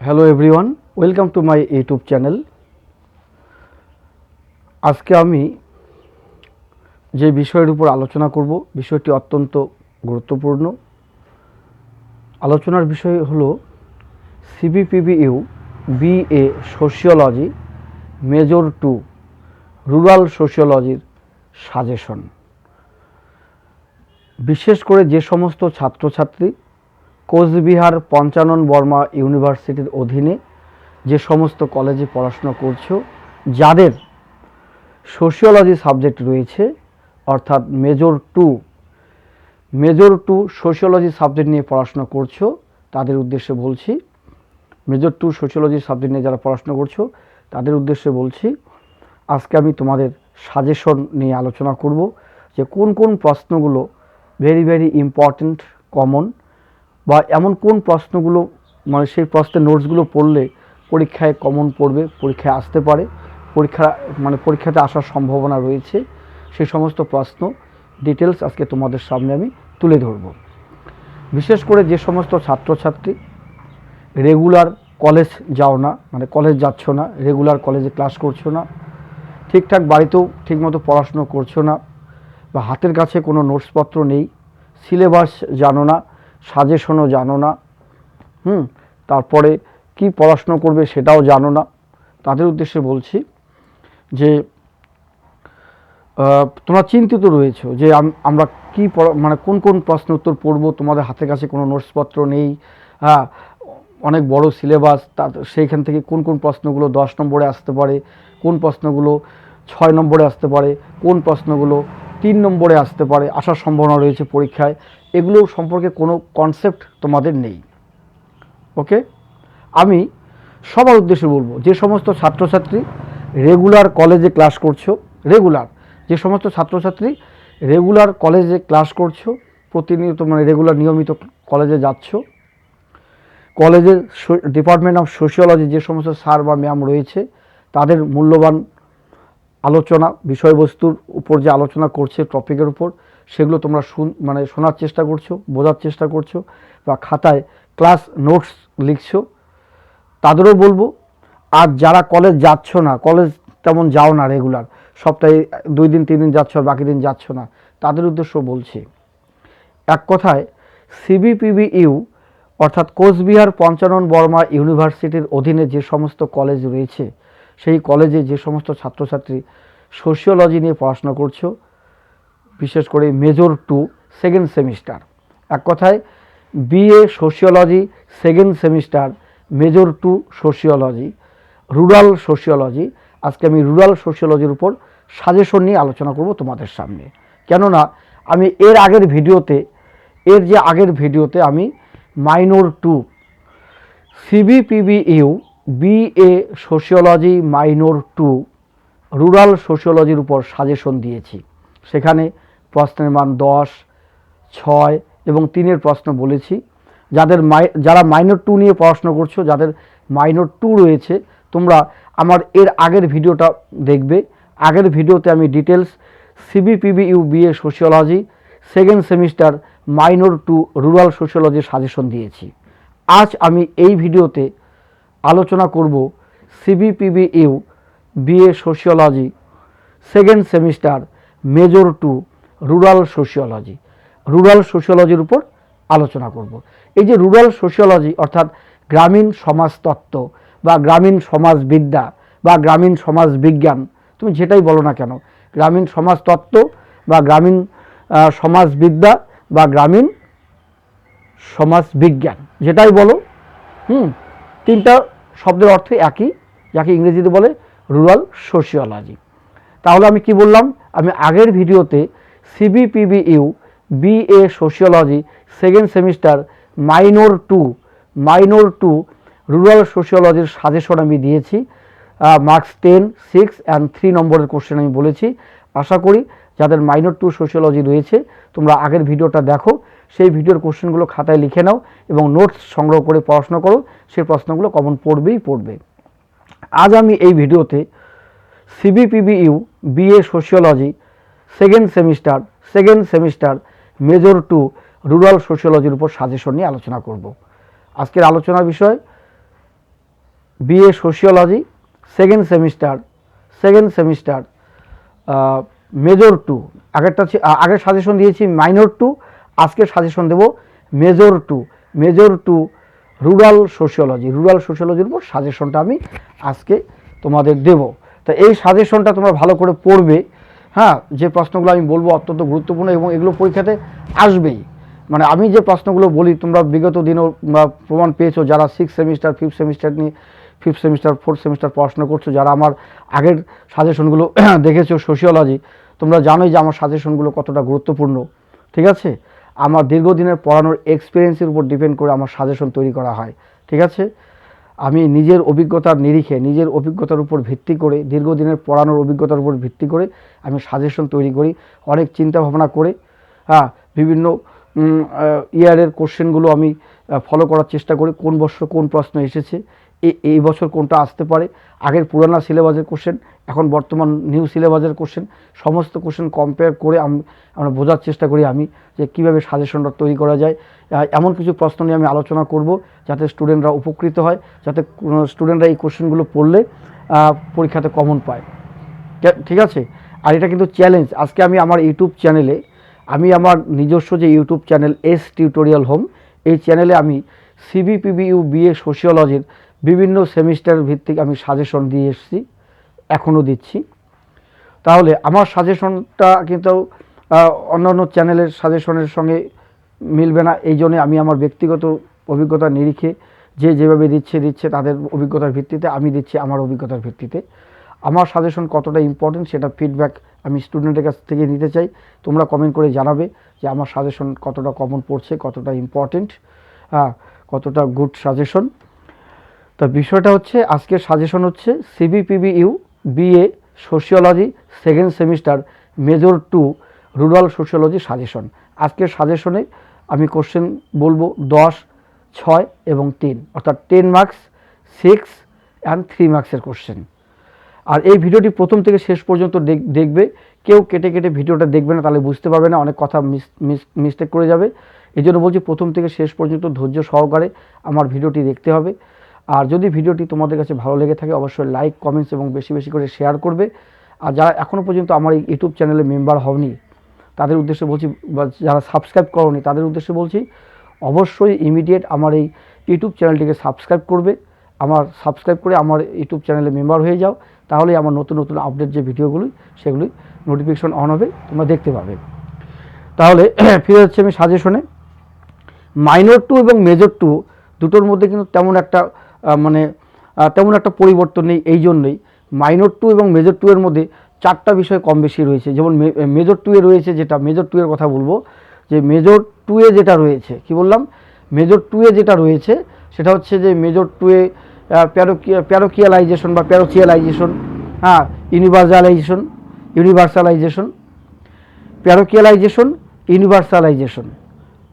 Hello everyone, welcome to my YouTube channel. আজকে আমি যে বিষয়ের উপর আলোচনা করব, বিষয়টি অত্যন্ত গুরুত্বপূর্ণ। আলোচনার বিষয় হলো CBPBU BA sociology major 2 rural সোশিওলজির সাজেশন। বিশেষ করে যে সমস্ত ছাত্রছাত্রী কোচবিহার পঞ্চানন বর্মা ইউনিভার্সিটির অধীনে যে সমস্ত কলেজে পড়াশোনা করছো, যাদের সোশিওলজি সাবজেক্ট রয়েছে, অর্থাৎ মেজর টু সোশিওলজি সাবজেক্ট নিয়ে পড়াশোনা করছো, তাদের উদ্দেশ্যে বলছি। মেজর 2 সোশিওলজি সাবজেক্ট নিয়ে যারা পড়াশোনা করছো তাদের উদ্দেশ্যে বলছি, আজকে আমি তোমাদের সাজেশন নিয়ে আলোচনা করব যে কোন কোন প্রশ্নগুলো ভেরি ইম্পর্ট্যান্ট, কমন, বা এমন কোন প্রশ্নগুলো মানে সেই প্রশ্নের নোটসগুলো পড়লে পরীক্ষায় কমন পড়বে, পরীক্ষায় আসতে পারে, পরীক্ষাতে আসার সম্ভাবনা রয়েছে। সেই সমস্ত প্রশ্ন ডিটেলস আজকে তোমাদের সামনে আমি তুলে ধরব। বিশেষ করে যে সমস্ত ছাত্রছাত্রী রেগুলার কলেজ যাও না, মানে কলেজ যাচ্ছ না, রেগুলার কলেজে ক্লাস করছো না, ঠিকঠাক বাড়িতেও ঠিকমতো পড়াশুনো করছো না, বা হাতের কাছে কোনো নোটসপত্র নেই, সিলেবাস জানো না, সাজেশনও জানো না, তারপরে কি পড়াশুনো করবে সেটাও জানো না, তাদের উদ্দেশ্যে বলছি যে তোমরা চিন্তিত রয়েছো যে আমরা কি কোন কোন প্রশ্ন উত্তর পড়বো, তোমাদের হাতের কাছে কোনো নোটসপত্র নেই, অনেক বড় সিলেবাস, সেইখান থেকে কোন কোন প্রশ্নগুলো 10 নম্বরে আসতে পারে, কোন প্রশ্নগুলো 6 নম্বরে আসতে পারে, কোন প্রশ্নগুলো 3 নম্বরে আসতে পারে, আসার সম্ভাবনা রয়েছে পরীক্ষায়, এগুলো সম্পর্কে কোনো কনসেপ্ট তোমাদের নেই। ওকে, আমি সবার উদ্দেশ্যে বলবো, যে সমস্ত ছাত্রছাত্রী রেগুলার কলেজে ক্লাস করছো, যে সমস্ত ছাত্রছাত্রী রেগুলার কলেজে ক্লাস করছো, প্রতিনিয়ত রেগুলার নিয়মিত কলেজে যাচ্ছ, কলেজের ডিপার্টমেন্ট অফ সোশিওলজি যে সমস্ত স্যার বা ম্যাম রয়েছে তাদের মূল্যবান আলোচনা, বিষয়বস্তুর উপর যে আলোচনা করছে টপিকের উপর, সেগুলো তোমরা শোনার চেষ্টা করছো, বোঝার চেষ্টা করছো, বা খাতায় ক্লাস নোটস লিখছো, তাদেরও বলবো। আর যারা কলেজ যাচ্ছ না, কলেজ তেমন যাও না, রেগুলার সপ্তাহে 2 দিন 3 দিন যাচ্ছ আর বাকি দিন যাচ্ছ না, তাদের উদ্দেশ্য বলছি, এক কথায় সিবিপিবিইউ অর্থাৎ কোচবিহার পঞ্চানন বর্মা ইউনিভার্সিটির অধীনে যে সমস্ত কলেজ রয়েছে, সেই কলেজে যে সমস্ত ছাত্রছাত্রী সোশিওলজি নিয়ে পড়াশোনা করছো, বিশেষ করে মেজর 2 সেকেন্ড সেমিস্টার, এক কথায় BA sociology second semester major 2 sociology rural sociology, আজকে আমি রুরাল সোশিওলজির উপর সাজেশন নিয়ে আলোচনা করব তোমাদের সামনে। কেননা আমি এর আগের ভিডিওতে আমি minor 2 CBPBU BA sociology minor 2 rural সোশিওলজির উপর সাজেশন দিয়েছি। সেখানে প্রশ্নের মান 10, 6 এবং 3-এর প্রশ্ন বলেছি। যারা মাইনর 2 নিয়ে পড়াশোনা করছো, যাদের মাইনর 2 রয়েছে, তোমরা আমার এর আগের ভিডিওটা দেখবে। আগের ভিডিওতে আমি details CBPBU BA sociology second semester minor 2 rural সোশিওলজির সাজেশন দিয়েছি। আজ আমি এই ভিডিওতে আলোচনা করব CBPBU BA sociology second semester major 2 rural সোশিওলজির উপর আলোচনা করব। এই যে রুরাল সোশিওলজি অর্থাৎ গ্রামীণ সমাজতত্ত্ব বা গ্রামীণ সমাজবিদ্যা বা গ্রামীণ সমাজ বিজ্ঞান, তুমি যেটাই বলো না কেন, গ্রামীণ সমাজতত্ত্ব বা গ্রামীণ সমাজবিদ্যা বা গ্রামীণ সমাজ বিজ্ঞান, যেটাই বলো, 3টা শব্দের অর্থ একই, যাকে ইংরেজিতে বলে রুরাল সোশিওলজি। তাহলে আমি কি বললাম, আমি আগের ভিডিওতে CBPBU BA sociology second semester minor 2 rural সোশিওলজির সাজেশন আমি দিয়েছি। মার্কস 10, 6 and 3 নম্বরের কোশ্চেন আমি বলেছি। আশা করি যাদের মাইনর 2 সোশিওলজি রয়েছে, তোমরা আগের ভিডিওটা দেখো, সেই ভিডিওর কোশ্চেনগুলো খাতায় লিখে নাও এবং নোটস সংগ্রহ করে পড়াশোনা করো, সেই প্রশ্নগুলো কমন পড়বে। আজ আমি এই ভিডিওতে CBPBU BA sociology second semester major 2 rural সোশিওলজির উপর সাজেশন নিয়ে আলোচনা করব। আজকের আলোচনার বিষয় BA sociology second semester major 2। আগের সাজেশন দিয়েছি মাইনর 2, আজকে সাজেশন দেব মেজর 2 রুরাল সোশিওলজির উপর সাজেশনটা আমি আজকে তোমাদের দেব। তা এই সাজেশনটা তোমরা ভালো করে পড়বে। হ্যাঁ, যে প্রশ্নগুলো আমি বলবো অত্যন্ত গুরুত্বপূর্ণ এবং এগুলো পরীক্ষাতে আসবেই। মানে আমি যে প্রশ্নগুলো বলি তোমরা বিগত দিনও প্রমাণ পেয়েছো, যারা 6 সেমিস্টার 5 সেমিস্টার 4 সেমিস্টার পড়াশোনা করছো, যারা আমার আগের সাজেশনগুলো দেখেছো সোশিওলজি, তোমরা জানোই যে আমার সাজেশনগুলো কতটা গুরুত্বপূর্ণ। ঠিক আছে, আমার দীর্ঘদিনের পড়ানোর এক্সপিরিয়েন্সের উপর ডিপেন্ড করে আমার সাজেশন তৈরি করা হয়। ঠিক আছে, আমি নিজের অভিজ্ঞতার নিরিখে, নিজের অভিজ্ঞতার উপর ভিত্তি করে, দীর্ঘদিনের পড়ানোর অভিজ্ঞতার উপর ভিত্তি করে আমি সাজেশন তৈরি করি, অনেক চিন্তা ভাবনা করে। হ্যাঁ, বিভিন্ন ইয়ারের কোশ্চেনগুলো আমি ফলো করার চেষ্টা করি, কোন বছর কোন প্রশ্ন এসেছে, এই বছর কোনটা আসতে পারে, আগের পুরানা সিলেবাসের কোশ্চেন, এখন বর্তমান নিউ সিলেবাসের কোশ্চেন, সমস্ত কোশ্চেন কম্পেয়ার করে আমরা বোঝার চেষ্টা করি আমি যে কীভাবে সাজেশনটা তৈরি করা যায়। এমন কিছু প্রশ্ন নিয়ে আমি আলোচনা করব যাতে স্টুডেন্টরা উপকৃত হয়, যাতে স্টুডেন্টরা এই কোশ্চেনগুলো পড়লে পরীক্ষাতে কমন পায়। ঠিক আছে, আর এটা কিন্তু চ্যালেঞ্জ। আজকে আমি আমার ইউটিউব চ্যানেলে, আমি আমার নিজস্ব যে YouTube channel S tutorial home, এই চ্যানেলে আমি সিবিপিবিইউ বিএ সোশিওলজির বিভিন্ন সেমিস্টার ভিত্তিক আমি সাজেশন দিয়ে এসেছি, এখনও দিচ্ছি। তাহলে আমার সাজেশনটা কিন্তু অন্যান্য চ্যানেলের সাজেশনের সঙ্গে মিলবে না। এই জন্যে আমি আমার ব্যক্তিগত অভিজ্ঞতার নিরিখে যেভাবে দিচ্ছে তাদের অভিজ্ঞতার ভিত্তিতে আমি দিচ্ছি, আমার অভিজ্ঞতার ভিত্তিতে। আমার সাজেশন কতটা ইম্পর্টেন্ট সেটা ফিডব্যাক আমি স্টুডেন্টের কাছ থেকে নিতে চাই। তোমরা কমেন্ট করে জানাবে যে আমার সাজেশন কতটা কমন পড়ছে, কতটা ইম্পর্টেন্ট, কতটা গুড সাজেশন। তো বিষয়টা হচ্ছে, আজকের সাজেশন হচ্ছে সিবিপিবিইউ BA sociology second semester major 2 rural sociology suggestion. আজকের সাজেশনে আমি কোশ্চেন বলবো 10, 6 এবং 3, অর্থাৎ 10 মার্কস, 6 অ্যান্ড 3 মার্কসের কোশ্চেন। আর এই ভিডিওটি প্রথম থেকে শেষ পর্যন্ত দেখবে, কেউ কেটে কেটে ভিডিওটা দেখবে না, তাহলে বুঝতে পারবে না, অনেক কথা মিস্টেক করে যাবে। এই জন্য বলছি প্রথম থেকে শেষ পর্যন্ত ধৈর্য সহকারে আমার ভিডিওটি দেখতে হবে। আর যদি ভিডিওটি তোমাদের কাছে ভালো লেগে থাকে অবশ্যই লাইক, কমেন্টস এবং বেশি বেশি করে শেয়ার করবে। আর যারা এখনও পর্যন্ত আমার এই ইউটিউব চ্যানেলে মেম্বার হওনি তাদের উদ্দেশ্যে বলছি, বা যারা সাবস্ক্রাইব করোনি তাদের উদ্দেশ্যে বলছি, অবশ্যই ইমিডিয়েট আমার এই ইউটিউব চ্যানেলটিকে সাবস্ক্রাইব করবে। সাবস্ক্রাইব করে আমার ইউটিউব চ্যানেলে মেম্বার হয়ে যাও, তাহলে আমার নতুন নতুন আপডেট যে ভিডিওগুলি সেগুলি নোটিফিকেশন অন হবে, তোমরা দেখতে পাবে। তাহলে ফিরে যাচ্ছি আমি সাজেশনে। মাইনর 2 এবং মেজর 2 দুটোর মধ্যে কিন্তু তেমন একটা পরিবর্তন নেই। এই জন্যই মাইনর 2 এবং মেজর 2 এর মধ্যে 4টা বিষয় কম বেশি রয়েছে। যেমন মেজর 2 এ রয়েছে, যেটা মেজর 2 এর কথা বলবো, যে মেজর 2 এ যেটা রয়েছে, কি বললাম, মেজর 2 এ যেটা রয়েছে সেটা হচ্ছে যে মেজর 2 এ প্যারোকিয়ালাইজেশন বা প্যারোচিয়ালাইজেশন, universalisation,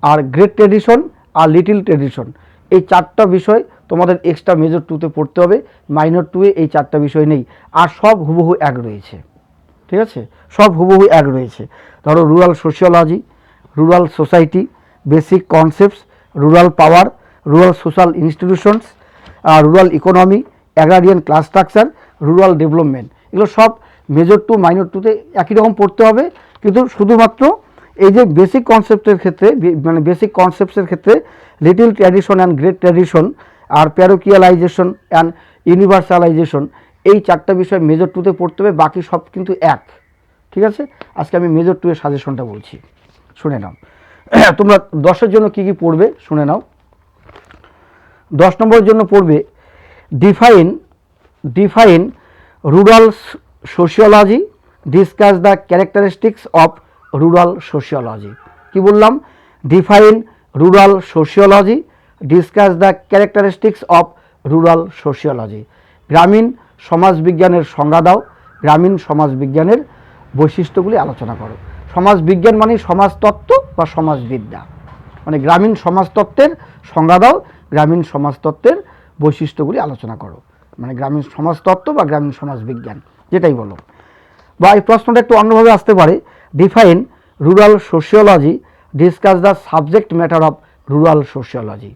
are great tradition R little tradition, এই 4টা বিষয় তোমাদের এক্সট্রা মেজর 2তে পড়তে হবে। মাইনর 2 এ এই 4টা বিষয় নেই, আর সব হুবহু এক রয়েছে। ঠিক আছে, সব হুবহু এক রয়েছে। ধরো rural sociology, rural society, basic concepts, rural পাওয়ার, rural social institutions, rural economy, agrarian class structure, rural development, এগুলো সব মেজর 2 মাইনর 2তে একই রকম পড়তে হবে। কিন্তু শুধুমাত্র এই যে বেসিক কনসেপ্টের ক্ষেত্রে, বেসিক কনসেপ্টসের ক্ষেত্রে little tradition and great tradition আর প্যারোকিয়ালাইজেশন অ্যান্ড ইউনিভার্সালাইজেশন, এই 4টা বিষয় মেজর 2তে পড়তে হবে, বাকি সব কিন্তু এক। ঠিক আছে, আজকে আমি মেজর 2 এর সাজেশনটা বলছি, শুনে নাও। তোমরা 10-এর জন্য কি পড়বে শুনে নাও। 10 নম্বরের জন্য পড়বে define rural sociology, discuss the characteristics of rural sociology. কি বললাম, define rural sociology, discuss the characteristics of rural sociology. গ্রামীণ সমাজবিজ্ঞানের সংজ্ঞা দাও, গ্রামীণ সমাজবিজ্ঞানের বৈশিষ্ট্যগুলি আলোচনা করো। সমাজবিজ্ঞান মানে সমাজতত্ত্ব বা সমাজবিদ্যা, মানে গ্রামীণ সমাজতত্ত্বের সংজ্ঞা দাও, গ্রামীণ সমাজতত্ত্বের বৈশিষ্ট্যগুলি আলোচনা করো, মানে গ্রামীণ সমাজতত্ত্ব বা গ্রামীণ সমাজবিজ্ঞান যেটাই বলো। বা এই প্রশ্নটা একটু অন্যভাবে আসতে পারে, define rural sociology, discuss the subject matter of rural sociology.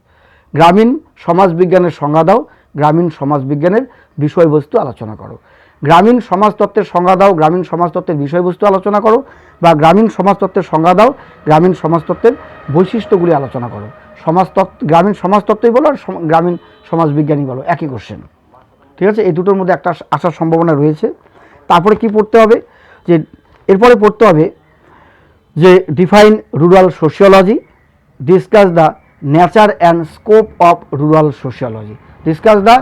গ্রামীণ সমাজবিজ্ঞানের সংজ্ঞা দাও, গ্রামীণ সমাজবিজ্ঞানের বিষয়বস্তু আলোচনা করো। গ্রামীণ সমাজতত্ত্বের সংজ্ঞা দাও, গ্রামীণ সমাজতত্ত্বের বিষয়বস্তু আলোচনা করো, বা গ্রামীণ সমাজতত্ত্বের সংজ্ঞা দাও, গ্রামীণ সমাজতত্ত্বের বৈশিষ্ট্যগুলি আলোচনা করো। সমাজতত্ত্ব, গ্রামীণ সমাজতত্ত্বই বলো আর গ্রামীণ সমাজবিজ্ঞানী বলো, একই কোশ্চেন। ঠিক আছে, এই দুটোর মধ্যে একটা আসার সম্ভাবনা রয়েছে। তারপরে কি পড়তে হবে, যে এরপরে পড়তে হবে যে define rural sociology, discuss the nature and scope of rural sociology. Discuss the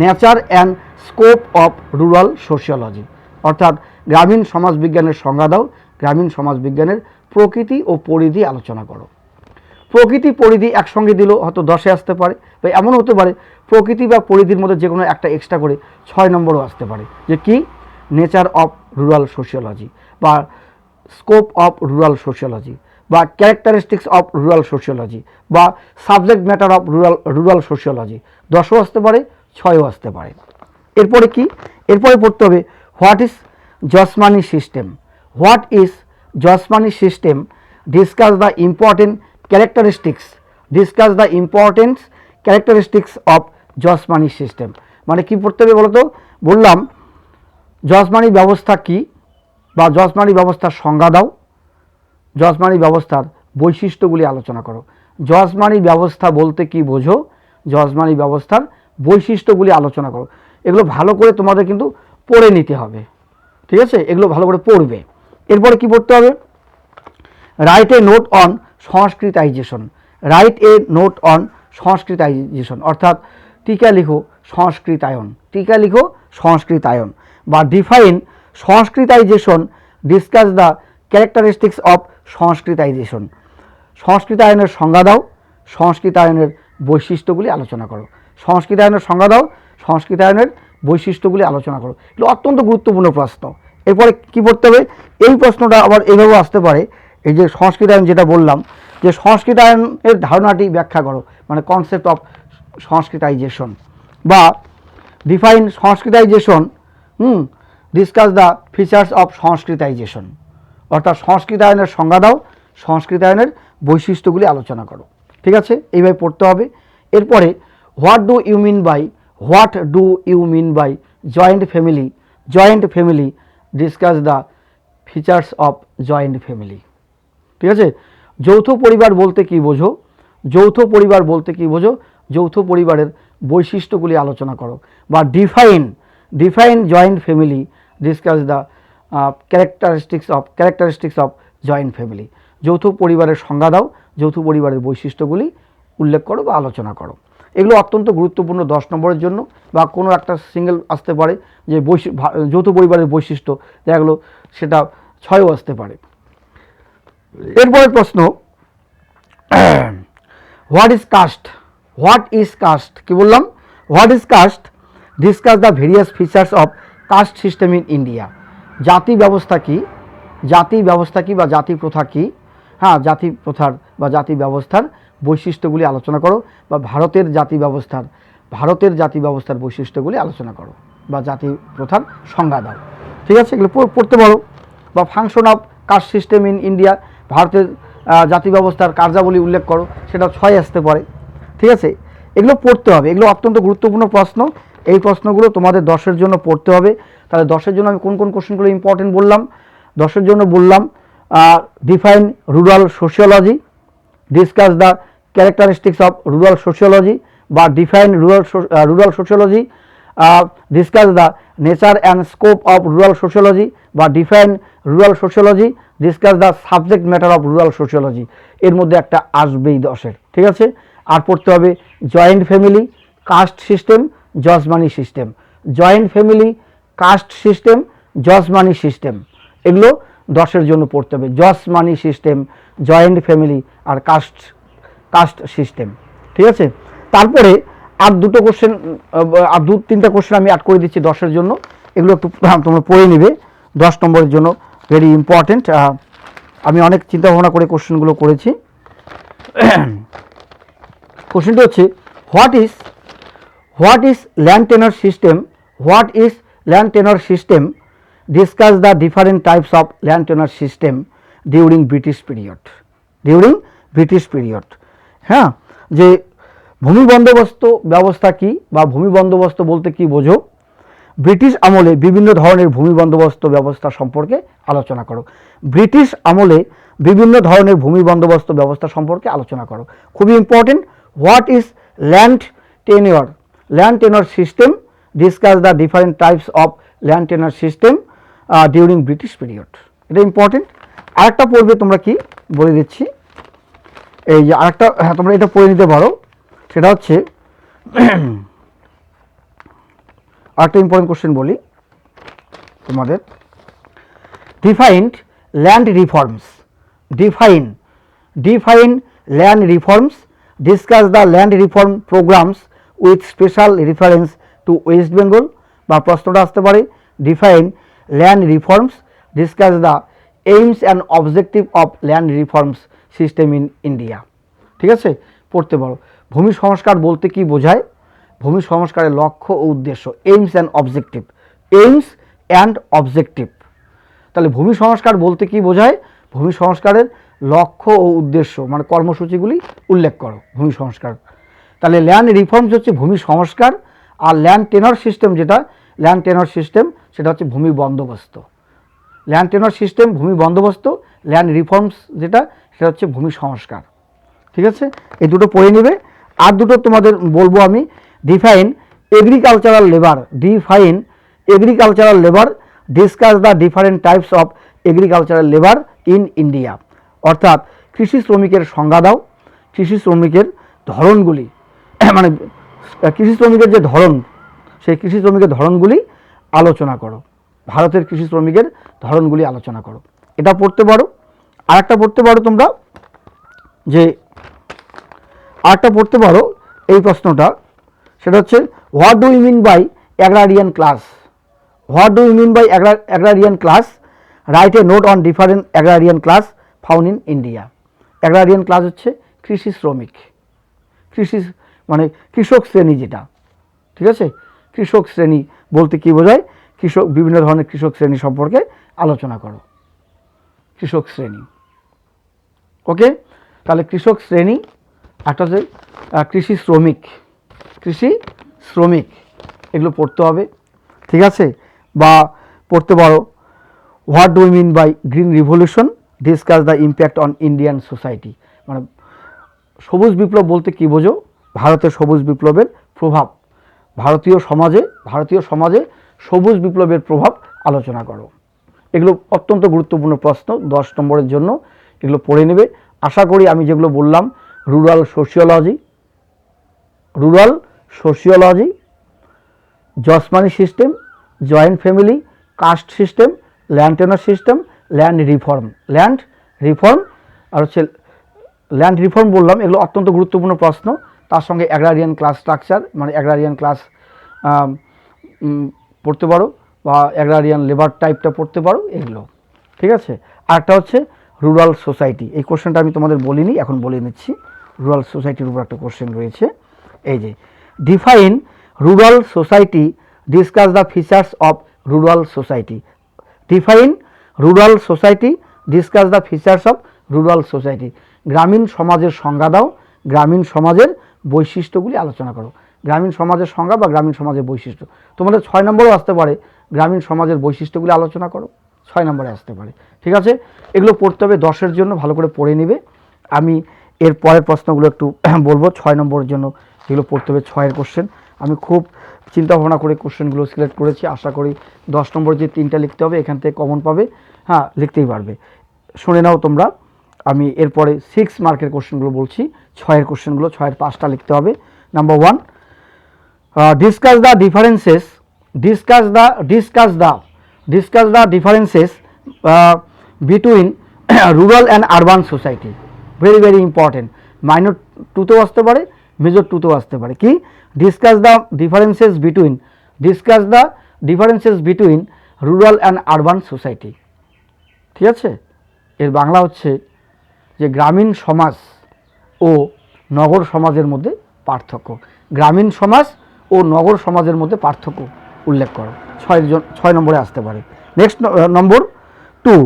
nature and scope of rural sociology, অর্থাৎ গ্রামীণ সমাজবিজ্ঞানের সংজ্ঞা দাও, গ্রামীণ সমাজবিজ্ঞানের প্রকৃতি ও পরিধি আলোচনা করো। প্রকৃতি পরিধি একসঙ্গে দিলেও হয়তো 10-এ আসতে পারে, বা এমন হতে পারে প্রকৃতি বা পরিধির মধ্যে যে কোনো একটা এক্সট্রা করে 6 নম্বরও আসতে পারে, যে কি নেচার অফ রুরাল সোশিওলজি, বা স্কোপ অফ রুরাল সোশিওলজি, বা ক্যারেক্টারিস্টিক্স অফ রুরাল সোশিওলজি, বা subject matter of rural sociology. 10ও আসতে পারে, 6ও আসতে পারে। এরপরে কি, এরপরে পড়তে হবে what is jajmani system. What is jajmani system, discuss the important characteristics, discuss the important characteristics of jajmani system. মানে কি পড়তে হবে বলো তো, বললাম জসমানি ব্যবস্থা কি, বা জসমানি ব্যবস্থার সংজ্ঞা দাও, জসমানি ব্যবস্থার বৈশিষ্ট্যগুলি আলোচনা করো। জসমানি ব্যবস্থা বলতে কি বোঝো, জসমানি ব্যবস্থার বৈশিষ্ট্যগুলি আলোচনা করো। এগুলো ভালো করে তোমাদের কিন্তু পড়ে নিতে হবে, ঠিক আছে, এগুলো ভালো করে পড়বে। এরপরে কি পড়তে হবে, write a note on Sanskritization. Write a note on Sanskritization, অর্থাৎ টিকা লিখো সংস্কৃতায়ন, টিকা লিখো সংস্কৃতায়ন, বা define Sanskritization, discuss the characteristics of Sanskritization. সংস্কৃতায়নের সংজ্ঞা দাও, সংস্কৃতায়নের বৈশিষ্ট্যগুলি আলোচনা করো। সংস্কৃতায়নের সংজ্ঞা দাও, সংস্কৃতায়নের বৈশিষ্ট্যগুলি আলোচনা করো। এগুলো অত্যন্ত গুরুত্বপূর্ণ প্রশ্ন। এরপরে কি পড়তে হবে, এই প্রশ্নটা আবার এইভাবেও আসতে পারে, এই যে সংস্কৃতায়ন যেটা বললাম, যে সংস্কৃতায়নের ধারণাটি ব্যাখ্যা করো, মানে কনসেপ্ট অফ সংস্কৃতাইজেশন, বা define Sanskritization, discuss the features of Sanskritization, অর্থাৎ সংস্কৃতায়নের সংজ্ঞা দাও, সংস্কৃতায়নের বৈশিষ্ট্যগুলি আলোচনা করো। ঠিক আছে, এইভাবে পড়তে হবে। এরপরে what do you mean by, what do you mean by joint family, joint family, discuss the features of joint family. ঠিক আছে, যৌথ পরিবার বলতে কি বোঝো, যৌথ পরিবার বলতে কি বোঝো, যৌথ পরিবারের বৈশিষ্ট্যগুলি আলোচনা করো, বা define joint family, discuss the characteristics of joint family. যৌথ পরিবারের সংজ্ঞা দাও, যৌথ পরিবারের বৈশিষ্ট্যগুলি উল্লেখ করো বা আলোচনা করো। এগুলো অত্যন্ত গুরুত্বপূর্ণ 10 নম্বরের জন্য, বা কোনো একটা সিঙ্গেল আসতে পারে যে যৌথ পরিবারের বৈশিষ্ট্য, দেখা গেলো সেটা 6ও আসতে পারে। এরপরের প্রশ্ন, what is caste, what is caste, কি বললাম, what is caste, discuss the various features of caste system in India. জাতি ব্যবস্থা কি, জাতি ব্যবস্থা কি বা জাতি প্রথা কি, হ্যাঁ, জাতি প্রথার বা জাতি ব্যবস্থার বৈশিষ্ট্যগুলি আলোচনা করো, বা ভারতের জাতি ব্যবস্থার বৈশিষ্ট্যগুলি আলোচনা করো, বা জাতি প্রথার সংজ্ঞা দাও। ঠিক আছে, এগুলো পড়তে পারো। বা function of caste system in India, ভারতের জাতি ব্যবস্থার কার্যাবলী উল্লেখ করো, সেটা 6 আসতে পারে। ঠিক আছে, এগুলো পড়তে হবে, এগুলো অত্যন্ত গুরুত্বপূর্ণ প্রশ্ন। এই প্রশ্নগুলো তোমাদের 10-এর জন্য পড়তে হবে। তাহলে 10-এর জন্য আমি কোন কোন কোশ্চেনগুলো ইম্পর্টেন্ট বললাম, 10-এর জন্য বললাম define rural sociology, discuss the characteristics of rural sociology, বা define rural sociology, discuss the nature and scope of rural sociology, বা define rural sociology, discuss the subject matter of rural sociology. এর মধ্যে একটা আসবেই 10-এর। ঠিক আছে, আর পড়তে হবে joint family, caste system, jajmani system. Joint family, caste system, jajmani system, এগুলো 10-এর জন্য পড়তে হবে। জজমানি সিস্টেম, জয়েন্ট ফ্যামিলি, আর কাস্ট সিস্টেম। ঠিক আছে, তারপরে আর দুটো কোশ্চেন, আর 2-3টা কোশ্চেন আমি অ্যাড করে দিচ্ছি 10-এর জন্য। এগুলো একটু তোমরা পড়ে নিবে, 10 নম্বরের জন্য ভেরি ইম্পর্টেন্ট। আমি অনেক চিন্তা ভাবনা করে কোশ্চেনগুলো করেছি। কোশ্চেনটি হচ্ছে what is land tenure system, what is land tenure system, discuss the different types of land tenure system during British period, during British period. হ্যাঁ, যে ভূমি বন্দোবস্ত ব্যবস্থা কি বা ভূমি বন্দোবস্ত বলতে কি বোঝো? ব্রিটিশ আমলে বিভিন্ন ধরনের ভূমি বন্দোবস্ত ব্যবস্থা সম্পর্কে আলোচনা করো। ব্রিটিশ আমলে বিভিন্ন ধরনের ভূমি বন্দোবস্ত ব্যবস্থা সম্পর্কে আলোচনা করো। খুবই important. What is land tenure? Land tenure system, discuss the different types of land tenure system during British period. এটা ইম্পর্টেন্ট। আরেকটা পড়বে তোমরা, কি বলে দিচ্ছি, এই যে আরেকটা, হ্যাঁ তোমরা এটা পড়ে নিতে পারো, সেটা হচ্ছে আরেকটা ইম্পর্টেন্ট কোশ্চেন বলি তোমাদের। Defined land reforms. Define land reforms, discuss the land reform programs with special reference to West Bengal. বা প্রশ্নটা আসতে পারে define land reforms, discuss the aims and objective of land reforms system in India. ঠিক আছে, পড়তে পারো। ভূমি সংস্কার বলতে কি বোঝায়? ভূমি সংস্কারের লক্ষ্য ও উদ্দেশ্য, AIIMS and objective. AIIMS and objective. তাহলে ভূমি সংস্কার বলতে কি বোঝায়? ভূমি সংস্কারের লক্ষ্য ও উদ্দেশ্য মানে কর্মসূচিগুলি উল্লেখ করো ভূমি সংস্কার। তাহলে ল্যান্ড রিফর্মস হচ্ছে ভূমি সংস্কার, আর ল্যান্ড টেনর সিস্টেম যেটা, ল্যান্ড টেনর সিস্টেম সেটা হচ্ছে ভূমি বন্দোবস্ত। ল্যান্ড টেনর সিস্টেম ভূমি বন্দোবস্ত, ল্যান্ড রিফর্মস যেটা সেটা হচ্ছে ভূমি সংস্কার। ঠিক আছে, এই দুটো পড়ে নেবে। আর দুটো তোমাদের বলবো আমি। Define agricultural labour. Define agricultural labour, discuss the different types of agricultural labour in India. অর্থাৎ কৃষি শ্রমিকের সংজ্ঞা দাও, কৃষি শ্রমিকের ধরনগুলি মানে কৃষি শ্রমিকের যে ধরন, সেই কৃষি শ্রমিকের ধরনগুলি আলোচনা করো। ভারতের কৃষি শ্রমিকের ধরনগুলি আলোচনা করো। এটা পড়তে পারো। আর একটা পড়তে পারো তোমরা, যে আরেকটা পড়তে পারো এই প্রশ্নটা, সেটা হচ্ছে what do you mean by agrarian class? What do you mean by agrarian class? Write a note on different agrarian class found in India. Agrarian class হচ্ছে কৃষি শ্রমিক, কৃষি মানে কৃষক শ্রেণী যেটা। ঠিক আছে, কৃষক শ্রেণী বলতে কি বোঝায়? কৃষক, বিভিন্ন ধরনের কৃষক শ্রেণী সম্পর্কে আলোচনা করো। কৃষক শ্রেণী, ওকে। তাহলে কৃষক শ্রেণী, একটা হচ্ছে কৃষি শ্রমিক, কৃষি শ্রমিক, এগুলো পড়তে হবে। ঠিক আছে, বা পড়তে পারো what do you mean by green revolution, discuss the impact on Indian society. মানে সবুজ বিপ্লব বলতে কি বোঝো? ভারতের সবুজ বিপ্লবের প্রভাব, ভারতীয় সমাজে সবুজ বিপ্লবের প্রভাব আলোচনা করো। এগুলো অত্যন্ত গুরুত্বপূর্ণ প্রশ্ন, 10 নম্বরের জন্য। এগুলো পড়ে নেবে। আশা করি আমি যেগুলো বললাম, rural sociology, jajmani system, joint family, caste system, land tenure system, land reform আর হচ্ছে ল্যান্ড রিফর্ম বললাম, এগুলো অত্যন্ত গুরুত্বপূর্ণ প্রশ্ন। তার সঙ্গে অ্যাগ্রারিয়ান ক্লাস স্ট্রাকচার মানে অ্যাগ্রারিয়ান ক্লাস পড়তে পারো, বা অ্যাগ্রারিয়ান লেবার টাইপটা পড়তে পারো, এগুলো। ঠিক আছে, আরেকটা হচ্ছে রুরাল সোসাইটি। এই কোশ্চেনটা আমি তোমাদের বলিনি, এখন বলে নিচ্ছি। রুরাল সোসাইটির উপর একটা কোশ্চেন রয়েছে, এই যে define rural society, discuss the features of rural society. Define rural society, discuss the features of rural society. গ্রামীণ সমাজের সংজ্ঞা দাও, গ্রামীণ সমাজের বৈশিষ্ট্যগুলি আলোচনা করো। গ্রামীণ সমাজের সংজ্ঞা বা গ্রামীণ সমাজের বৈশিষ্ট্য। তোমাদের 6 নম্বরেও আসতে পারে, গ্রামীণ সমাজের বৈশিষ্ট্যগুলি আলোচনা করো, 6 নম্বরে আসতে পারে। ঠিক আছে, এগুলো পড়তে হবে 10-এর জন্য, ভালো করে পড়ে নেবে। আমি এর পরের প্রশ্নগুলো একটু বলবো 6 নম্বরের জন্য, যেগুলো পড়তে হবে 6-এর কোশ্চেন। আমি খুব চিন্তা ভাবনা করে কোশ্চেনগুলো সিলেক্ট করেছি। আশা করি 10 নম্বর যে 3টা লিখতে হবে, এখান থেকে কমন পাবে। হ্যাঁ, লিখতেই পারবে। শুনে নাও তোমরা, আমি এরপরে 6 মার্কের কোশ্চেনগুলো বলছি। 6-এর কোশ্চেনগুলো, 6-এর 5টা লিখতে হবে। Number 1, discuss the differences between rural and urban society. Very very important. Minor 2তেও আসতে পারে, মেজর 2তেও আসতে পারে। কি? Discuss the differences between rural and urban society. ঠিক আছে, এর বাংলা হচ্ছে যে গ্রামীণ সমাজ ও নগর সমাজের মধ্যে পার্থক্য। গ্রামীণ সমাজ ও নগর সমাজের মধ্যে পার্থক্য উল্লেখ করো। 6 নম্বরে আসতে পারে। Next number 2,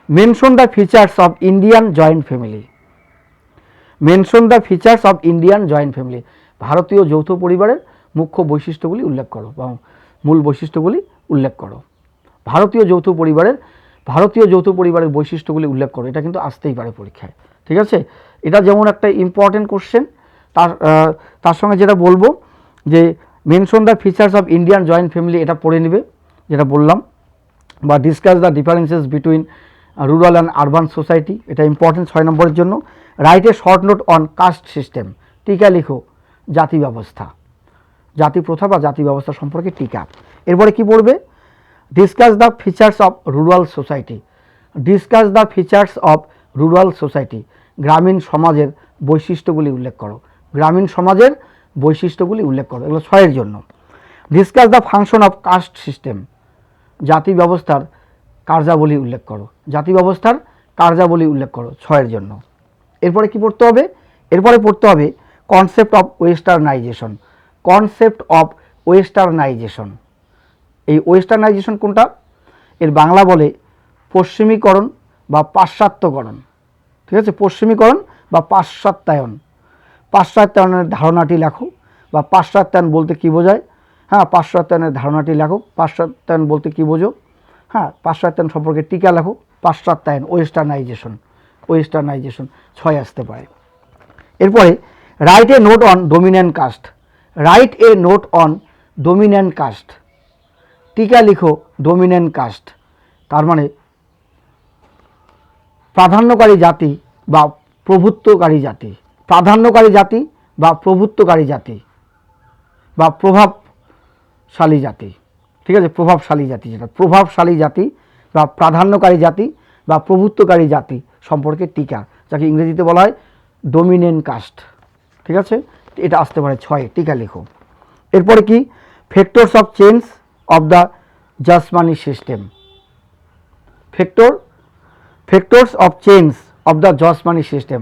mention the features of Indian joint family. Mention the features of Indian joint family. ভারতীয় যৌথ পরিবারের মুখ্য বৈশিষ্ট্যগুলি উল্লেখ করো বা মূল বৈশিষ্ট্যগুলি উল্লেখ করো। ভারতীয় যৌথ পরিবারের বৈশিষ্ট্যগুলি উল্লেখ করো, এটা কিন্তু আসতেই পারে পরীক্ষায়, ঠিক আছে। এটা যেমন একটা ইম্পর্টেন্ট কোশ্চেন, তার সঙ্গে যেটা বলবো যে mention the features of Indian joint family, এটা পড়ে নেবে যেটা বললাম, বা discuss the differences between rural and urban society, এটা ইম্পর্টেন্ট 6 নম্বরের জন্য। Write a short note on caste system, টিকা লিখো জাতি ব্যবস্থা, জাতি প্রথা বা জাতি ব্যবস্থা সম্পর্কে টিকা। এরপরে কি পড়বে, discuss the features of rural society, discuss the features of rural society, গ্রামীণ সমাজের বৈশিষ্ট্যগুলি উল্লেখ করো, গ্রামীণ সমাজের বৈশিষ্ট্যগুলি উল্লেখ করো, এগুলো 6 এর জন্য। Discuss the function of caste system, জাতি ব্যবস্থার কার্যাবলী উল্লেখ করো, জাতি ব্যবস্থার কার্যাবলী উল্লেখ করো, 6 এর জন্য। এরপরে কি পড়তে হবে, এরপরে পড়তে হবে কনসেপ্ট অফ ওয়েস্টার্নাইজেশন, কনসেপ্ট অফ ওয়েস্টার্নাইজেশন। এই ওয়েস্টার্নাইজেশন কোনটা, এর বাংলা বলে পশ্চিমীকরণ বা পাশ্চাত্যকরণ, ঠিক আছে, পশ্চিমীকরণ বা পাশ্চাত্যায়ন। পাশ্চাত্যায়নের ধারণাটি লেখো, বা পাশ্চাত্যায়ন বলতে কী বোঝায়, হ্যাঁ পাশ্চাত্যায়নের ধারণাটি লেখো, পাশ্চাত্যায়ন বলতে কী বোঝো, হ্যাঁ পাশ্চাত্যায়ন সম্পর্কে টিকা লেখো, পাশ্চাত্যায়ন ওয়েস্টার্নাইজেশন, ওয়েস্টার্নাইজেশন 6 আসতে পারে। এরপরে write a note on dominant caste, write a note on dominant caste, টিকা লিখো ডোমিন্যান্ট কাস্ট, তার মানে প্রাধান্যকারী জাতি বা প্রভুত্বকারী জাতি, প্রাধান্যকারী জাতি বা প্রভুত্বকারী জাতি বা প্রভাবশালী জাতি, ঠিক আছে, প্রভাবশালী জাতি, যেটা প্রভাবশালী জাতি বা প্রাধান্যকারী জাতি বা প্রভুত্বকারী জাতি সম্পর্কে টিকা, যাকে ইংরেজিতে বলা হয় ডোমিনেন্ট কাস্ট, ঠিক আছে, এটা আসতে পারে 6, টিকা লিখো। এরপরে কি, factors of change of the jajmani system, factors of change of the jajmani system,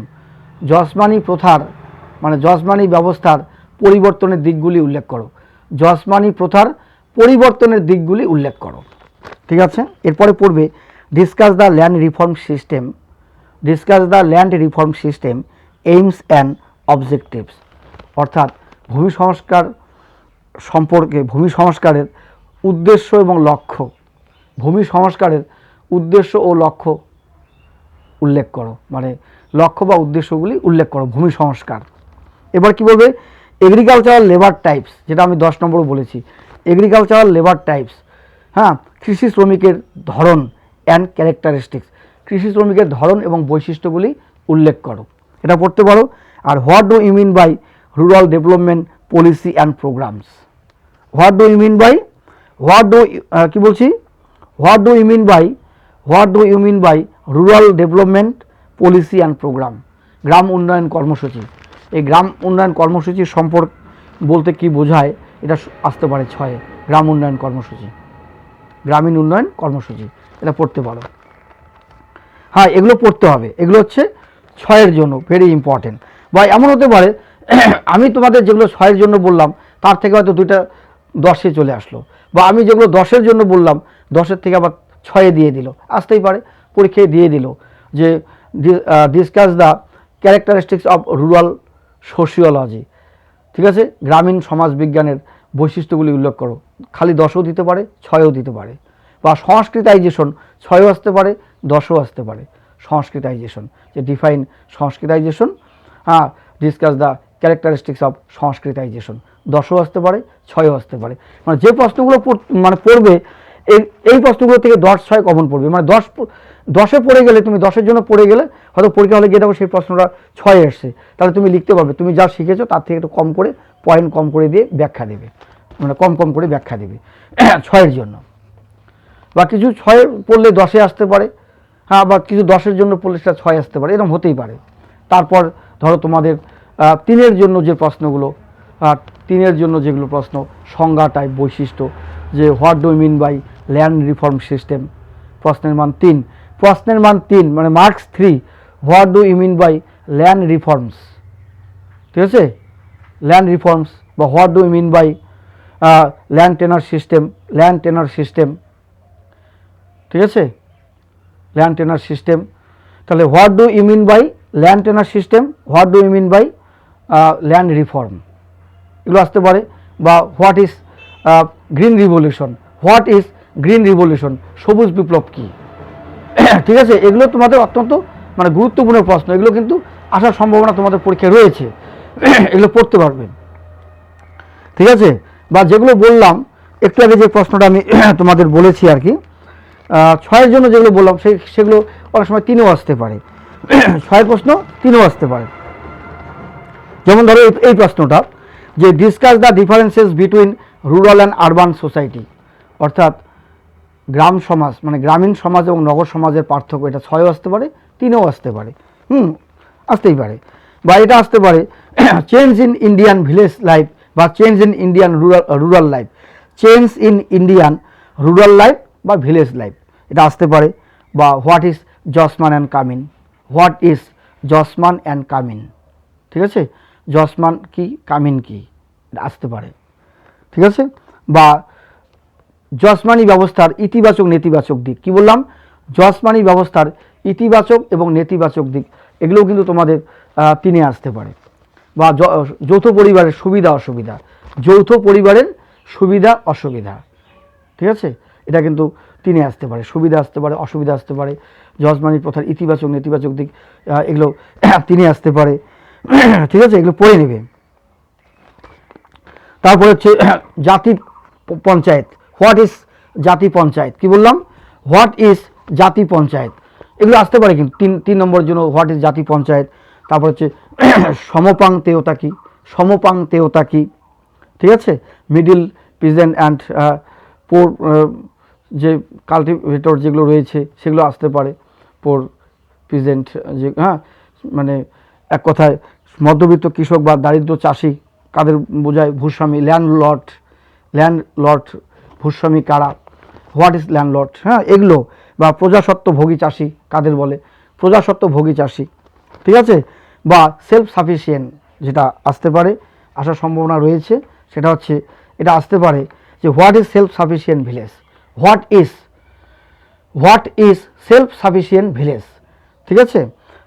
jajmani প্রথার মানে জসমানি ব্যবস্থার পরিবর্তনের দিকগুলি উল্লেখ করো, জসমানি প্রথার পরিবর্তনের দিকগুলি উল্লেখ করো, ঠিক আছে। এরপরে পড়বে discuss the land reform system, discuss the land reform system AIIMS and objectives, অর্থাৎ ভূমি সংস্কার সম্পর্কে, ভূমি সংস্কারের উদ্দেশ্য এবং লক্ষ্য, ভূমি সংস্কারের উদ্দেশ্য ও লক্ষ্য উল্লেখ করো, মানে লক্ষ্য বা উদ্দেশ্যগুলি উল্লেখ করো ভূমি সংস্কার। এবার কি বলবে, এগ্রিকালচারাল লেবার টাইপস, যেটা আমি 10 নম্বরে বলেছি, এগ্রিকালচারাল লেবার টাইপস, হ্যাঁ কৃষি শ্রমিকের ধরন অ্যান্ড ক্যারেক্টারিস্টিক্স, কৃষি শ্রমিকের ধরন এবং বৈশিষ্ট্যগুলি উল্লেখ করো, এটা পড়তে পারো। আর what do you mean by rural development policy and programs, what do you mean by, কি বলছি, what do you mean by rural development policy and program, গ্রাম উন্নয়ন কর্মসূচি, এই গ্রাম উন্নয়ন কর্মসূচির সম্পর্ক বলতে কি বোঝায়, এটা আসতে পারে 6, গ্রাম উন্নয়ন কর্মসূচি, গ্রামীণ উন্নয়ন কর্মসূচি, এটা পড়তে পারো। হ্যাঁ এগুলো পড়তে হবে, এগুলো হচ্ছে 6 এর জন্য ভেরি ইম্পর্টেন্ট। বা এমন হতে পারে আমি তোমাদের যেগুলো 6 এর জন্য বললাম তার থেকে হয়তো 2টা 10-এ চলে আসলো, বা আমি যেগুলো 10-এর জন্য বললাম 10-এর থেকে আবার 6-এ দিয়ে দিল, আসতেই পারে, পরীক্ষায় দিয়ে দিল যে discuss the characteristics of rural sociology, ঠিক আছে, গ্রামীণ সমাজবিজ্ঞানের বৈশিষ্ট্যগুলি উল্লেখ করো, খালি 10ও দিতে পারে 6-ও দিতে পারে। বা সংস্কৃতাইজেশন 6-ও আসতে পারে 10ও আসতে পারে, সংস্কৃতাইজেশন, যে ডিফাইন সংস্কৃতাইজেশন, হ্যাঁ ডিসকাস দ্য ক্যারেক্টারিস্টিক্স অফ সংস্কৃতাইজেশন, 10ও আসতে পারে 6-ও আসতে পারে। মানে যে প্রশ্নগুলো মানে পড়বে এই প্রশ্নগুলো থেকে 10-6 কমন পড়বে, মানে 10-এ পড়ে গেলে তুমি 10-এর জন্য পড়ে গেলে হয়তো পরীক্ষা হলে গিয়ে দেখো সেই প্রশ্নটা 6-এ এসছে, তাহলে তুমি লিখতে পারবে, তুমি যা শিখেছো তার থেকে একটু কম করে পয়েন্ট কম করে দিয়ে ব্যাখ্যা দেবে, মানে কম করে ব্যাখ্যা দেবে 6-এর জন্য। বা কিছু 6 পড়লে 10-এ আসতে পারে, হ্যাঁ বা কিছু 10-এর জন্য পড়লে সেটা 6 আসতে পারে, এরকম হতেই পারে। তারপর ধরো তোমাদের 3-এর জন্য যে প্রশ্নগুলো, 3-এর জন্য যেগুলো প্রশ্ন, সংজ্ঞা টাইপ বৈশিষ্ট্য, যে what do mean by land reform system, প্রশ্নের মান 3, প্রশ্নের মান 3 মানে marks 3, what do you mean by land reforms, ঠিক আছে, ল্যান্ড রিফর্মস বা what do you mean by land tenure system, land tenure system, ঠিক আছে, ল্যান্ড টেনার সিস্টেম। তাহলে what do you mean by land tenure system, what do you mean by land reform, এগুলো আসতে পারে। বা what is green revolution, what is green revolution, সবুজ বিপ্লব কী। ঠিক আছে, এগুলো তোমাদের অত্যন্ত মানে গুরুত্বপূর্ণ প্রশ্ন, এগুলো কিন্তু আসার সম্ভাবনা তোমাদের পরীক্ষায় রয়েছে। এগুলো পড়তে পারবেন। ঠিক আছে, বা যেগুলো বললাম একটু আগে যে প্রশ্নটা আমি তোমাদের বলেছি আর কি, 6-এর জন্য যেগুলো বললাম সেগুলো অনেক সময় 3-এও আসতে পারে। 6-এর প্রশ্ন 3-এও আসতে পারে। যেমন ধরো এই প্রশ্নটা, যে discuss the differences between rural and urban society, অর্থাৎ গ্রাম সমাজ মানে গ্রামীণ সমাজ এবং নগর সমাজের পার্থক্য, এটা 6-এও আসতে পারে, 3-এও আসতে পারে। আসতেই পারে। বা এটা আসতে পারে change in Indian village life বা change in Indian rural life, change in Indian rural life বা ভিলেজ লাইফ, এটা আসতে পারে। বা what is jajman and kamin, what is jajman and kamin. ঠিক আছে, জসমান কি কামিন কি, এটা আসতে পারে। ঠিক আছে, বা জসমানি ব্যবস্থার ইতিবাচক নেতিবাচক দিক, কি বললাম, জসমানি ব্যবস্থার ইতিবাচক এবং নেতিবাচক দিক, এগুলোও কিন্তু তোমাদের 3-এ আসতে পারে। বা যৌথ পরিবারের সুবিধা অসুবিধা, যৌথ পরিবারের সুবিধা অসুবিধা। ঠিক আছে, এটা কিন্তু 3-এ আসতে পারে, সুবিধা আসতে পারে, অসুবিধা আসতে পারে, জজমানি প্রথার ইতিবাচক নেতিবাচক দিক, এগুলো 3-এ আসতে পারে। ঠিক আছে, এগুলো পড়ে নেবে। তারপরে হচ্ছে জাতি পঞ্চায়েত, হোয়াট ইজ জাতি পঞ্চায়েত, কি বললাম, হোয়াট ইজ জাতি পঞ্চায়েত, এগুলো আসতে পারে কিন্তু 3 নম্বরের জন্য হোয়াট ইজ জাতি পঞ্চায়েত। তারপর হচ্ছে সমপাংতেয়তা কি, সমপাংতেয়তা কি। ঠিক আছে, মিডিল পিজেন্ট অ্যান্ড পোর, যে কাল্টিভেটর যেগুলো রয়েছে সেগুলো আসতে পারে, পোর পিজেন্ট যে, মানে এক কথায় মধ্যবিত্ত কৃষক বা দারিদ্র চাষি কাদের বোঝায়, ভূস্বামী, ল্যান্ডলর্ড ভূস্বামী কারা, হোয়াট ইজ ল্যান্ডলর্ড, এগুলো। বা প্রজাস্বত্বভোগী চাষি কাদের বলে, প্রজাস্বত্বভোগী চাষি। ঠিক আছে, বা সেলফ সাফিসিয়েন্ট যেটা আসতে পারে, আসার সম্ভাবনা রয়েছে, সেটা হচ্ছে এটা আসতে পারে যে what is self sufficient village, what is self sufficient village. ঠিক আছে,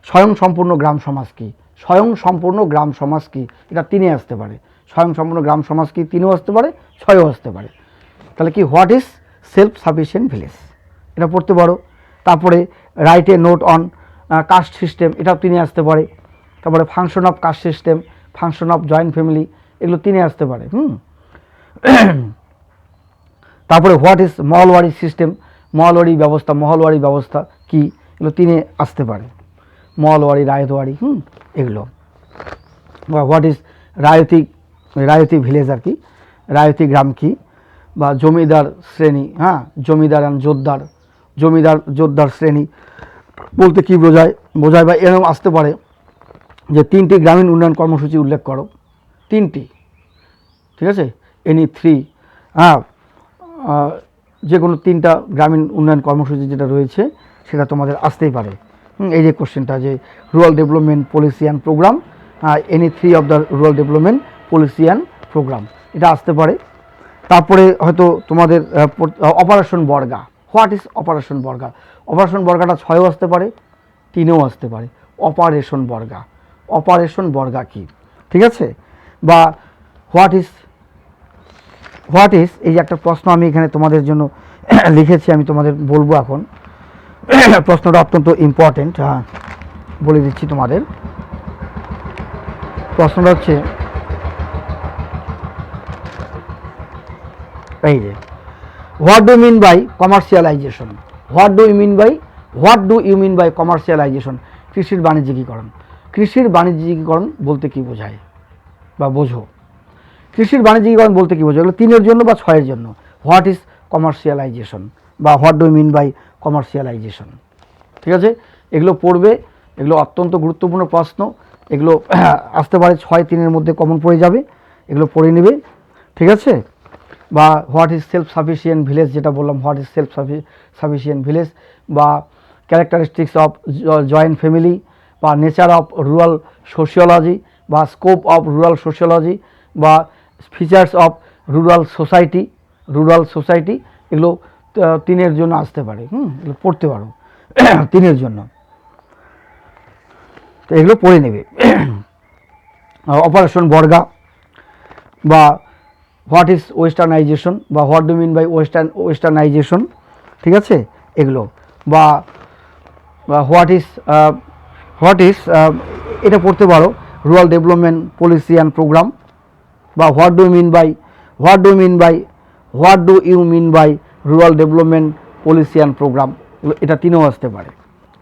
স্বয়ং সম্পূর্ণ গ্রাম সমাজ কি, স্বয়ং সম্পূর্ণ গ্রাম সমাজ কি, এটা 3-এ আসতে পারে। স্বয়ং সম্পূর্ণ গ্রাম সমাজ কি 3-এও আসতে পারে, 6-এও আসতে পারে। তাহলে কি what is self sufficient village, এটা পড়তে পারো। তারপরে write a note on caste system, এটাও 3-এ আসতে পারে। তারপরে function of caste system, function of joint family, এগুলো 3-এ আসতে পারে। তারপরে what is Mahalwari system, Mahalwari ব্যবস্থা কি, এগুলো 3-এ আসতে পারে। মহলওয়ারি, রায়তওয়ারি, এগুলো। বা হোয়াট ইজ রায়তি ভিলেজ আর কি, রায়তি গ্রাম কি। বা জমিদার শ্রেণী, জমিদার অ্যান্ড জমিদার শ্রেণী বলতে কি বোঝায়, বা এরকম আসতে পারে যে 3টি গ্রামীণ উন্নয়ন কর্মসূচি উল্লেখ করো, 3টি। ঠিক আছে, এনি 3, যে কোনো 3টা গ্রামীণ উন্নয়ন কর্মসূচি যেটা রয়েছে সেটা তোমাদের আসতেই পারে। এই যে কোশ্চেনটা, যে rural development policy and program, any 3 of the rural development policy and program, এটা আসতে পারে। তারপরে হয়তো তোমাদের operation Barga, what is operation Barga, operation বর্গাটা 6-এও আসতে পারে, 3-এও আসতে পারে। অপারেশন বর্গা কি। ঠিক আছে, বা হোয়াট ইজ, এই যে একটা প্রশ্ন আমি এখানে তোমাদের জন্য লিখেছি, আমি তোমাদের বলবো এখন। প্রশ্নটা অত্যন্ত ইম্পর্টেন্ট, বলে দিচ্ছি তোমাদের। প্রশ্নটা হচ্ছে এই যে what do mean by commercialisation, what do you mean by commercialisation, কৃষির বাণিজ্যিকীকরণ বলতে কি বোঝায় বা বোঝো, কৃষির বাণিজ্যিকীকরণ বলতে কি বোঝো, এগুলো 3-এর জন্য বা 6-এর জন্য। হোয়াট ইজ কমার্শিয়ালাইজেশন বা what do mean by commercialisation. ঠিক আছে, এগুলো পড়বে, এগুলো অত্যন্ত গুরুত্বপূর্ণ প্রশ্ন, এগুলো আসতে পারে 6-3-এর মধ্যে কমন পড়ে যাবে, এগুলো পড়ে নেবে। ঠিক আছে, বা what is self sufficient village, যেটা বললাম, what is self sufficient village. বা ক্যারেক্টারিস্টিক্স অফ জয়েন্ট ফ্যামিলি, বা নেচার অফ রুরাল সোশিওলজি, বা স্কোপ অফ রুরাল সোশিওলজি, বা ফিচার্স অফ রুরাল সোসাইটি, এগুলো 3-এর জন্য আসতে পারে। এগুলো পড়তে পারো 3-এর জন্য, তো এগুলো পড়ে নেবে। অপারেশন বর্গা, বা হোয়াট ইজ ওয়েস্টার্নাইজেশন বা what do mean by westernization, ঠিক আছে, এগুলো বা হোয়াট ইজ এটা পড়তে পারো rural development policy and program, বা what do you mean by rural development policy and program, এটা তিনেও আসতে পারে,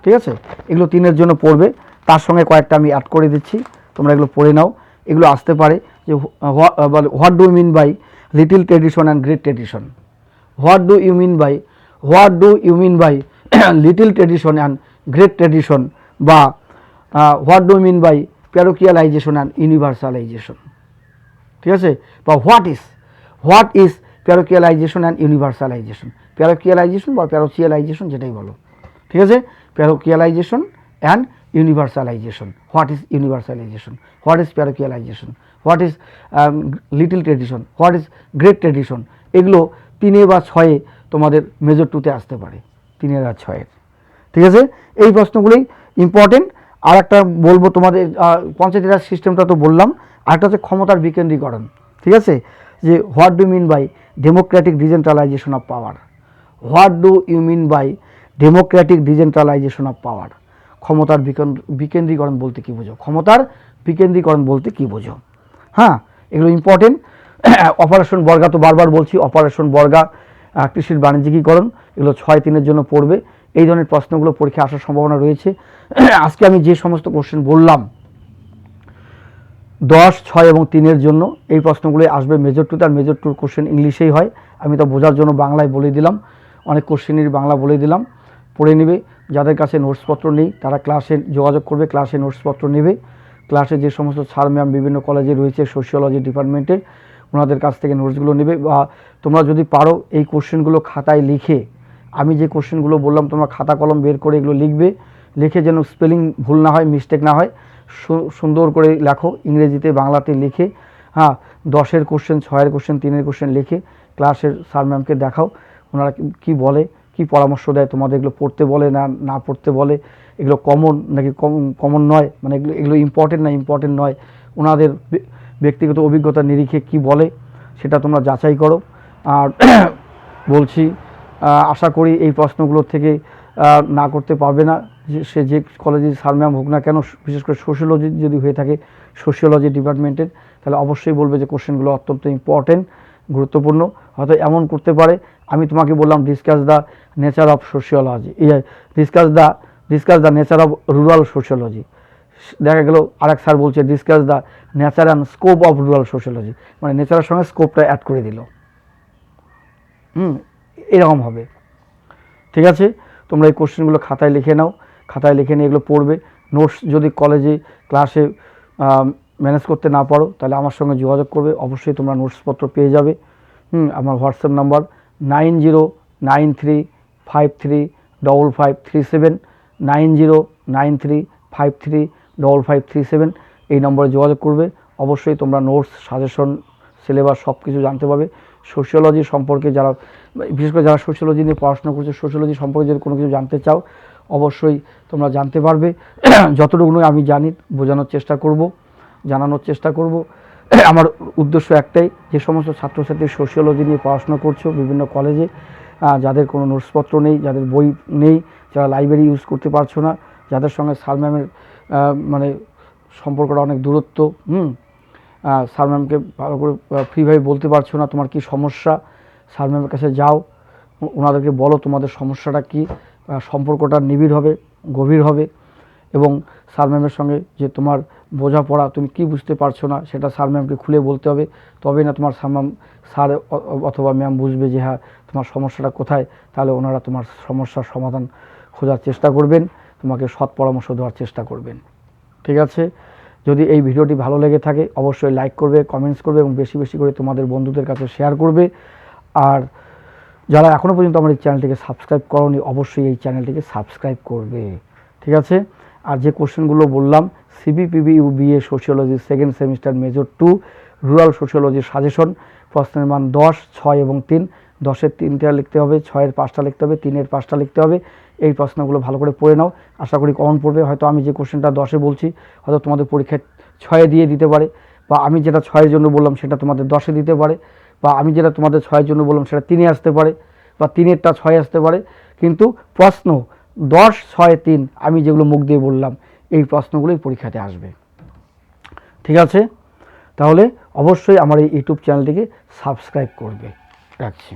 ঠিক আছে। এগুলো তিনের জন্য পড়বে, তার সঙ্গে কয়েকটা আমি অ্যাড করে দিচ্ছি, তোমরা এগুলো পড়ে নাও। এগুলো আসতে পারে যে what do mean by little tradition and great tradition, what do you mean by little tradition and great tradition, বা what do mean by parochialization and universalization, ঠিক আছে, বা what is parochialization and universalization, parochialization বা parochialization যেটাই বলো, ঠিক আছে, parochialization and universalization, what is universalization, what is parochialization, what is little tradition, what is great tradition, এগুলো 3 বা 6 তোমাদের মেজর 2তে আসতে পারে, 3 আর 6, ঠিক আছে। এই প্রশ্নগুলোই ইম্পর্টেন্ট। আর একটা বলবো তোমাদের, পঞ্চায়েতি রাজ সিস্টেমটা তো বললাম, আরেকটা হচ্ছে ক্ষমতার বিকেন্দ্রীকরণ, ঠিক আছে, যে what do mean by democratic decentralisation of power, what do you mean by democratic decentralisation of power, ক্ষমতার বিকেন্দ্রীকরণ বলতে কী বোঝো, ক্ষমতার বিকেন্দ্রীকরণ বলতে কী বোঝো, হ্যাঁ, এগুলো ইম্পর্টেন্ট। অপারেশন বর্গা তো বারবার বলছি, অপারেশন বর্গা, কৃষির বাণিজ্যিকীকরণ, এগুলো 6-3-এর জন্য পড়বে। এই ধরনের প্রশ্নগুলো পরীক্ষা আসার সম্ভাবনা রয়েছে। আজকে আমি যে সমস্ত কোশ্চেন বললাম 10, 6 এবং 3-এর জন্য, এই প্রশ্নগুলোই আসবে মেজর 2তে। আর মেজর 2 কোশ্চেন ইংলিশেই হয়, আমি তো বোঝার জন্য বাংলায় বলে দিলাম, অনেক কোশ্চেনেরই বাংলা বলে দিলাম, পড়ে নেবে। যাদের কাছে নোটসপত্র নেই তারা ক্লাসে যোগাযোগ করবে, ক্লাসে নোটসপত্র নেবে। ক্লাসে যে সমস্ত স্যার ম্যাম বিভিন্ন কলেজে রয়েছে সোশিওলজি ডিপার্টমেন্টের, ওনাদের কাছ থেকে নোটসগুলো নেবে। বা তোমরা যদি পারো এই কোশ্চেনগুলো খাতায় লিখে, আমি যে কোশ্চেনগুলো বললাম তোমরা খাতা কলম বের করে এগুলো লিখবে, লিখে যেন স্পেলিং ভুল না হয়, মিস্টেক না হয়, সুন্দর করে লেখো, ইংরেজিতে বাংলাতে লিখে, হ্যাঁ, 10-এর কোশ্চেন, 6-এর কোশ্চেন, 3-এর কোশ্চেন লিখে ক্লাসের স্যার ম্যামকে দেখাও, ওনারা কি বলে, কি পরামর্শ দেয়, তোমাদের এগুলো পড়তে বলে না পড়তে বলে, এগুলো কমন নাকি কমন নয়, মানে এগুলো ইম্পর্টেন্ট না ইম্পর্টেন্ট নয়, ওনাদের ব্যক্তিগত অভিজ্ঞতার নিরিখে কি বলে সেটা তোমরা যাচাই করো। আর বলছি, আশা করি এই প্রশ্নগুলোর থেকে না করতে পারবে না, সে যে কলেজের স্যার ম্যাম হোক না কেন, বিশেষ করে সোশিওলজি যদি হয়ে থাকে, সোশিওলজি ডিপার্টমেন্টের, তাহলে অবশ্যই বলবে যে কোশ্চেনগুলো অত্যন্ত ইম্পর্টেন্ট, গুরুত্বপূর্ণ। হয়তো এমন করতে পারে, আমি তোমাকে বললাম discuss the nature of sociology, discuss the nature of rural sociology, দেখা গেল আরেক স্যার বলছে discuss the nature and scope of rural sociology, মানে নেচারের সঙ্গে স্কোপটা অ্যাড করে দিল, এরকম হবে, ঠিক আছে। তোমরা এই কোশ্চেনগুলো খাতায় লিখে নাও, খাতায় লিখে নিয়ে এগুলো পড়বে। নোটস যদি কলেজে ক্লাসে ম্যানেজ করতে না পারো তাহলে আমার সঙ্গে যোগাযোগ করবে, অবশ্যই তোমরা নোটসপত্র পেয়ে যাবে। আমার হোয়াটসঅ্যাপ নাম্বার 9093535537, 9093535537, এই নম্বরে যোগাযোগ করবে। অবশ্যই তোমরা নোটস, সাজেশন, সিলেবাস সব কিছু জানতে পারবে। সোশিওলজি সম্পর্কে যারা, বিশেষ করে যারা সোশিওলজি নিয়ে পড়াশোনা করছে, সোশিওলজি সম্পর্কে যদি কোনো কিছু জানতে চাও অবশ্যই তোমরা জানতে পারবে। যতটুকু আমি জানি বোঝানোর চেষ্টা করব, জানানোর চেষ্টা করব। আমার উদ্দেশ্য একটাই, যে সমস্ত ছাত্রছাত্রী সোশিওলজি নিয়ে পড়াশোনা করছো বিভিন্ন কলেজে, যাদের কোনো নোটসপত্র নেই, যাদের বই নেই, যারা লাইব্রেরি ইউজ করতে পারছো না, যাদের সঙ্গে স্যার ম্যামের মানে সম্পর্কটা অনেক দূরত্ব, স্যার ম্যামকে ভালো করে ফ্রিভাবে বলতে পারছো না তোমার কি সমস্যা, স্যার ম্যামের কাছে যাও, ওনাদেরকে বলো তোমাদের সমস্যাটা কি, সম্পর্কটা নিবিড় হবে, গভীর হবে। এবং স্যার ম্যামের সঙ্গে যে তোমার বোঝাপড়া, তুমি কি বুঝতে পারছো না সেটা স্যার ম্যামকে খুলে বলতে হবে, তবেই না তোমার স্যার অথবা ম্যাম বুঝবে যে হ্যাঁ তোমার সমস্যাটা কোথায়। তাহলে ওনারা তোমার সমস্যার সমাধান খোঁজার চেষ্টা করবেন, তোমাকে সৎ পরামর্শ দেওয়ার চেষ্টা করবেন, ঠিক আছে। যদি এই ভিডিওটি ভালো লেগে থাকে অবশ্যই লাইক করবে, কমেন্টস করবে এবং বেশি বেশি করে তোমাদের বন্ধুদের কাছে শেয়ার করবে। আর যারা এখনও পর্যন্ত আমার এই চ্যানেলটিকে সাবস্ক্রাইব করোনি অবশ্যই এই চ্যানেলটিকে সাবস্ক্রাইব করবে, ঠিক আছে। আর যে কোশ্চেনগুলো বললাম, CBPB/UBA sociology second semester major 2 rural সোশিওলজির সাজেশন, প্রশ্নের মান 10, 6 এবং 3, 10-এর 3টা লিখতে হবে, 6-এর 5টা লিখতে হবে, 3-এর 5টা লিখতে হবে। এই প্রশ্নগুলো ভালো করে পড়ে নাও, আশা করি কমন পড়বে। হয়তো আমি যে কোশ্চেনটা 10-এ বলছি হয়তো তোমাদের পরীক্ষায় 6-এ দিয়ে দিতে পারে, বা আমি যেটা 6-এর জন্য বললাম সেটা তোমাদের 10-এ দিতে পারে, বা আমি যেটা তোমাদের 6-এর জন্য বললাম সেটা 3-এ আসতে পারে, বা 3-এরটা 6-এ আসতে পারে। কিন্তু প্রশ্ন 10, 6, 3 আমি যেগুলো মুখ দিয়ে বললাম এই প্রশ্নগুলোই পরীক্ষাতে আসবে। ঠিক আছে, তাহলে অবশ্যই আমার এই ইউটিউব চ্যানেলটিকে সাবস্ক্রাইব করবে। রাখছি।